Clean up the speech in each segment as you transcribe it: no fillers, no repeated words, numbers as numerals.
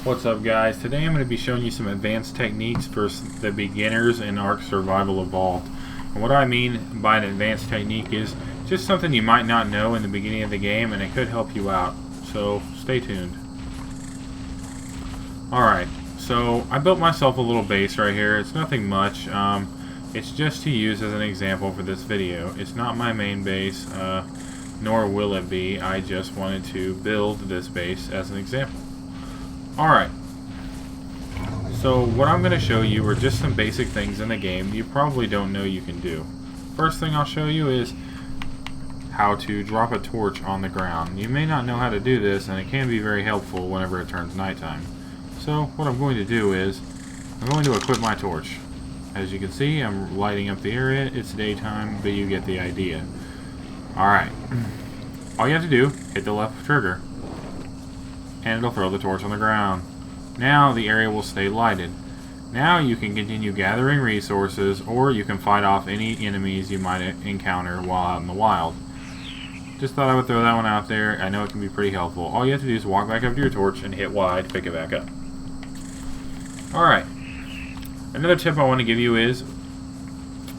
What's up, guys? Today I'm going to be showing you some advanced techniques for the beginners in Ark Survival Evolved. And what I mean by an advanced technique is just something you might not know in the beginning of the game, and it could help you out. So stay tuned. Alright, so I built myself a little base right here. It's nothing much. It's just to use as an example for this video. It's not my main base, nor will it be. I just wanted to build this base as an example. Alright, so what I'm going to show you are just some basic things in the game you probably don't know you can do. First thing I'll show you is how to drop a torch on the ground. You may not know how to do this, and it can be very helpful whenever it turns nighttime. So what I'm going to do is I'm going to equip my torch. As you can see, I'm lighting up the area. It's daytime, but you get the idea. Alright, all you have to do, hit the left trigger, and it'll throw the torch on the ground. Now the area will stay lighted. Now you can continue gathering resources, or you can fight off any enemies you might encounter while out in the wild. Just thought I would throw that one out there. I know it can be pretty helpful. All you have to do is walk back up to your torch and hit Y to pick it back up. Alright, another tip I want to give you is,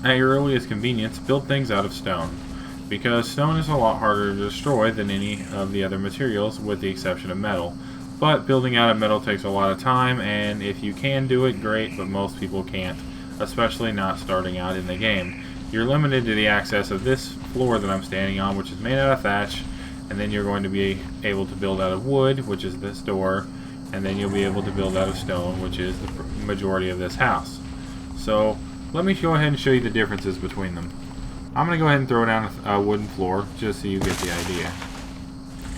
at your earliest convenience, build things out of stone. Because stone is a lot harder to destroy than any of the other materials, with the exception of metal. But building out of metal takes a lot of time, and if you can do it, great, but most people can't, especially not starting out in the game. You're limited to the access of this floor that I'm standing on, which is made out of thatch, and then you're going to be able to build out of wood, which is this door, and then you'll be able to build out of stone, which is the majority of this house. So let me go ahead and show you the differences between them. I'm going to go ahead and throw down a wooden floor, just so you get the idea.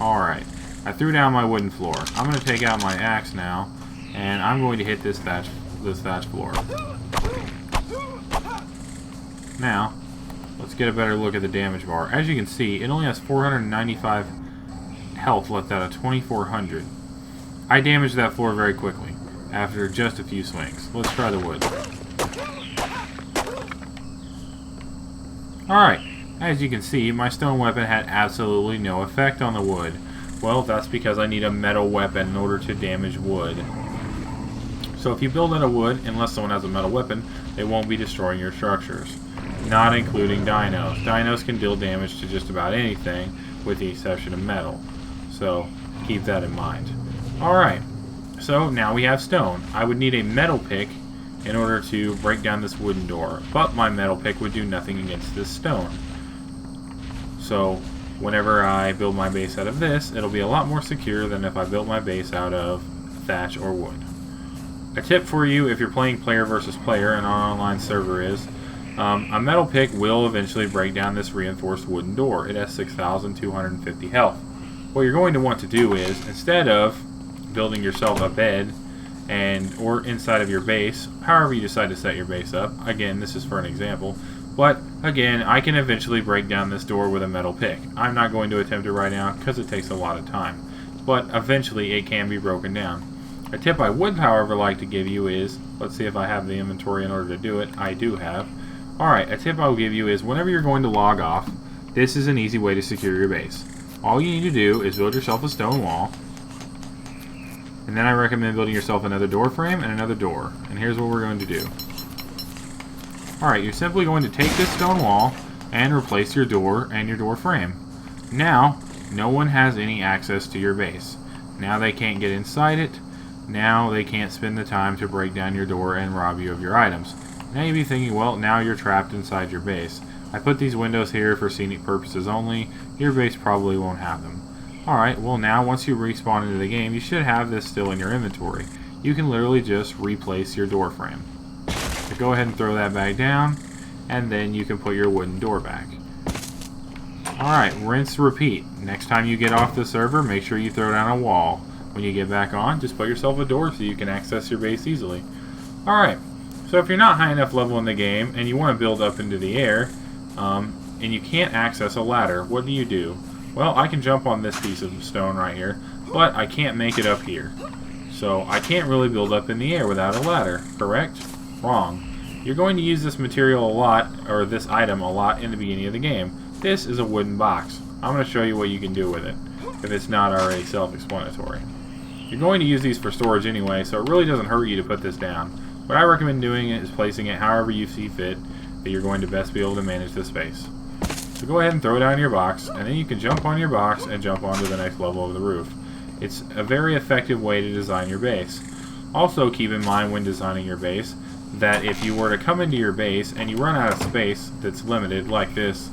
Alright, I threw down my wooden floor. I'm going to take out my axe now, and I'm going to hit this thatch floor. Now, let's get a better look at the damage bar. As you can see, it only has 495 health left out of 2400. I damaged that floor very quickly, after just a few swings. Let's try the wood. Alright, as you can see, my stone weapon had absolutely no effect on the wood. Well, that's because I need a metal weapon in order to damage wood. So if you build out of wood, unless someone has a metal weapon, they won't be destroying your structures. Not including dinos. Dinos can deal damage to just about anything, with the exception of metal. So, keep that in mind. Alright, so now we have stone. I would need a metal pick in order to break down this wooden door, but my metal pick would do nothing against this stone. So whenever I build my base out of this, it'll be a lot more secure than if I built my base out of thatch or wood. A tip for you if you're playing player versus player in an online server is, a metal pick will eventually break down this reinforced wooden door. It has 6,250 health. What you're going to want to do is, instead of building yourself a bed or inside of your base, however you decide to set your base up, again, this is for an example, but again, I can eventually break down this door with a metal pick. I'm not going to attempt it right now because it takes a lot of time, but eventually it can be broken down. A tip I would, however, like to give you is, let's see if I have the inventory in order to do it. I do have. Alright, a tip I will give you is, whenever you're going to log off, this is an easy way to secure your base. All you need to do is build yourself a stone wall, and then I recommend building yourself another door frame and another door. And here's what we're going to do. Alright, you're simply going to take this stone wall and replace your door and your door frame. Now, no one has any access to your base. Now they can't get inside it. Now they can't spend the time to break down your door and rob you of your items. Now you'd be thinking, well, now you're trapped inside your base. I put these windows here for scenic purposes only. Your base probably won't have them. Alright, well now once you respawn into the game, you should have this still in your inventory. You can literally just replace your door frame. So go ahead and throw that back down, and then you can put your wooden door back. Alright, rinse, repeat. Next time you get off the server, make sure you throw down a wall. When you get back on, just put yourself a door so you can access your base easily. Alright, so if you're not high enough level in the game, and you want to build up into the air, and you can't access a ladder, what do? Well, I can jump on this piece of stone right here, but I can't make it up here. So I can't really build up in the air without a ladder, correct? Wrong. You're going to use this material a lot, or this item a lot, in the beginning of the game. This is a wooden box. I'm going to show you what you can do with it, if it's not already self-explanatory. You're going to use these for storage anyway, so it really doesn't hurt you to put this down. What I recommend doing is placing it however you see fit, that you're going to best be able to manage the space. So go ahead and throw down your box, and then you can jump on your box and jump onto the next level of the roof. It's a very effective way to design your base. Also keep in mind when designing your base that if you were to come into your base and you run out of space that's limited like this,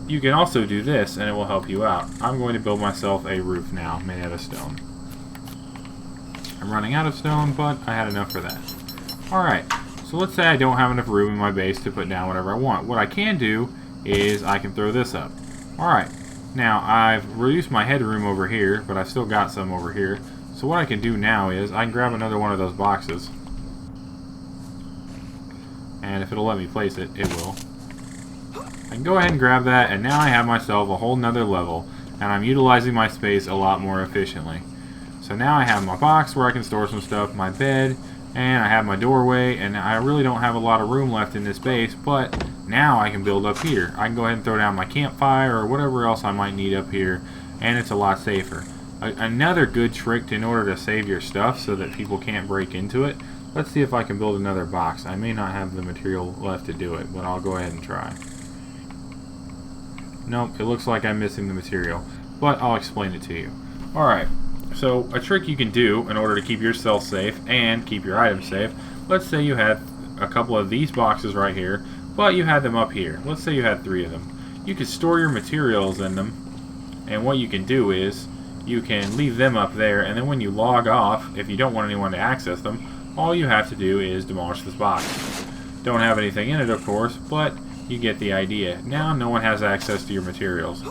you can also do this and it will help you out. I'm going to build myself a roof now made out of stone. I'm running out of stone, but I had enough for that. Alright, so let's say I don't have enough room in my base to put down whatever I want. What I can do is I can throw this up. Alright, now I've reduced my headroom over here, but I've still got some over here. So what I can do now is I can grab another one of those boxes. And if it'll let me place it, it will. I can go ahead and grab that, and now I have myself a whole nother level, and I'm utilizing my space a lot more efficiently. So now I have my box where I can store some stuff, my bed, and I have my doorway, and I really don't have a lot of room left in this base, but now I can build up here. I can go ahead and throw down my campfire or whatever else I might need up here, and it's a lot safer. Another good trick in order to save your stuff so that people can't break into it. Let's see if I can build another box. I may not have the material left to do it, but I'll go ahead and try. Nope, it looks like I'm missing the material, but I'll explain it to you. Alright, so a trick you can do in order to keep yourself safe and keep your items safe, let's say you had a couple of these boxes right here, but you had them up here. Let's say you had 3 of them. You could store your materials in them, and what you can do is you can leave them up there, and then when you log off, if you don't want anyone to access them, all you have to do is demolish this box. Don't have anything in it, of course, but you get the idea. Now no one has access to your materials.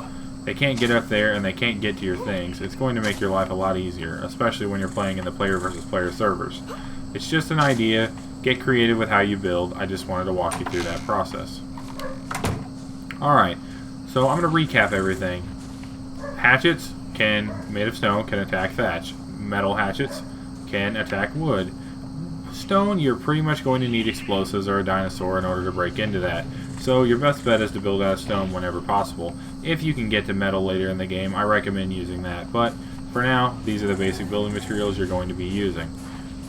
They can't get up there and they can't get to your things. It's going to make your life a lot easier, especially when you're playing in the player versus player servers. It's just an idea. Get creative with how you build. I just wanted to walk you through that process. Alright, so I'm going to recap everything. Hatchets made of stone can attack thatch. Metal hatchets can attack wood. Stone, you're pretty much going to need explosives or a dinosaur in order to break into that. So your best bet is to build out of stone whenever possible. If you can get to metal later in the game, I recommend using that. But for now, these are the basic building materials you're going to be using.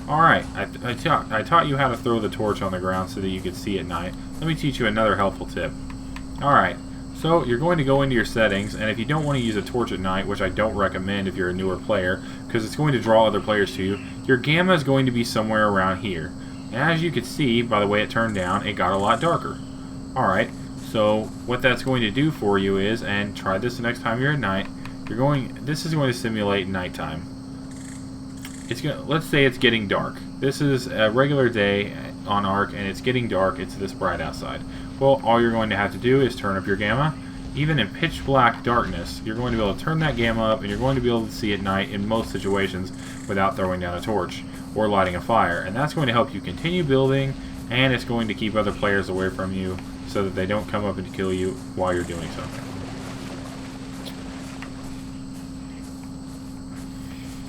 Alright, I taught you how to throw the torch on the ground so that you could see at night. Let me teach you another helpful tip. Alright, so you're going to go into your settings, and if you don't want to use a torch at night, which I don't recommend if you're a newer player, because it's going to draw other players to you, your gamma is going to be somewhere around here. And as you can see, by the way it turned down, it got a lot darker. Alright, so what that's going to do for you is, and try this the next time you're at night, this is going to simulate nighttime. Let's say it's getting dark. This is a regular day on Ark, and it's getting dark, it's this bright outside. Well, all you're going to have to do is turn up your gamma. Even in pitch black darkness, you're going to be able to turn that gamma up, and you're going to be able to see at night in most situations without throwing down a torch or lighting a fire. And that's going to help you continue building, and it's going to keep other players away from you so that they don't come up and kill you while you're doing something.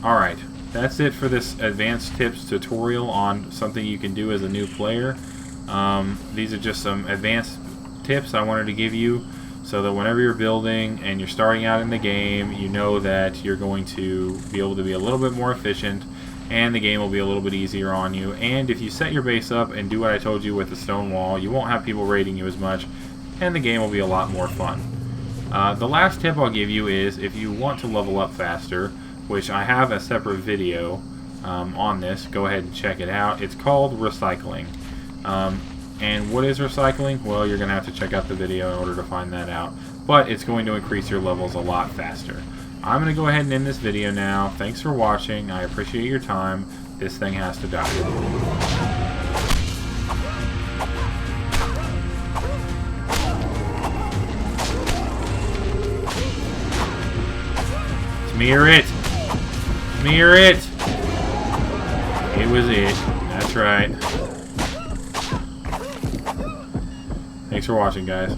Alright, that's it for this advanced tips tutorial on something you can do as a new player. These are just some advanced tips I wanted to give you so that whenever you're building and you're starting out in the game, you know that you're going to be able to be a little bit more efficient and the game will be a little bit easier on you. And if you set your base up and do what I told you with the stone wall, you won't have people raiding you as much and the game will be a lot more fun. The last tip I'll give you is if you want to level up faster, which I have a separate video on this, go ahead and check it out. It's called recycling. And what is recycling? Well, you're going to have to check out the video in order to find that out. But it's going to increase your levels a lot faster. I'm going to go ahead and end this video now. Thanks for watching. I appreciate your time. This thing has to die. Smear it! Smear it! It was it. That's right. Thanks for watching, guys.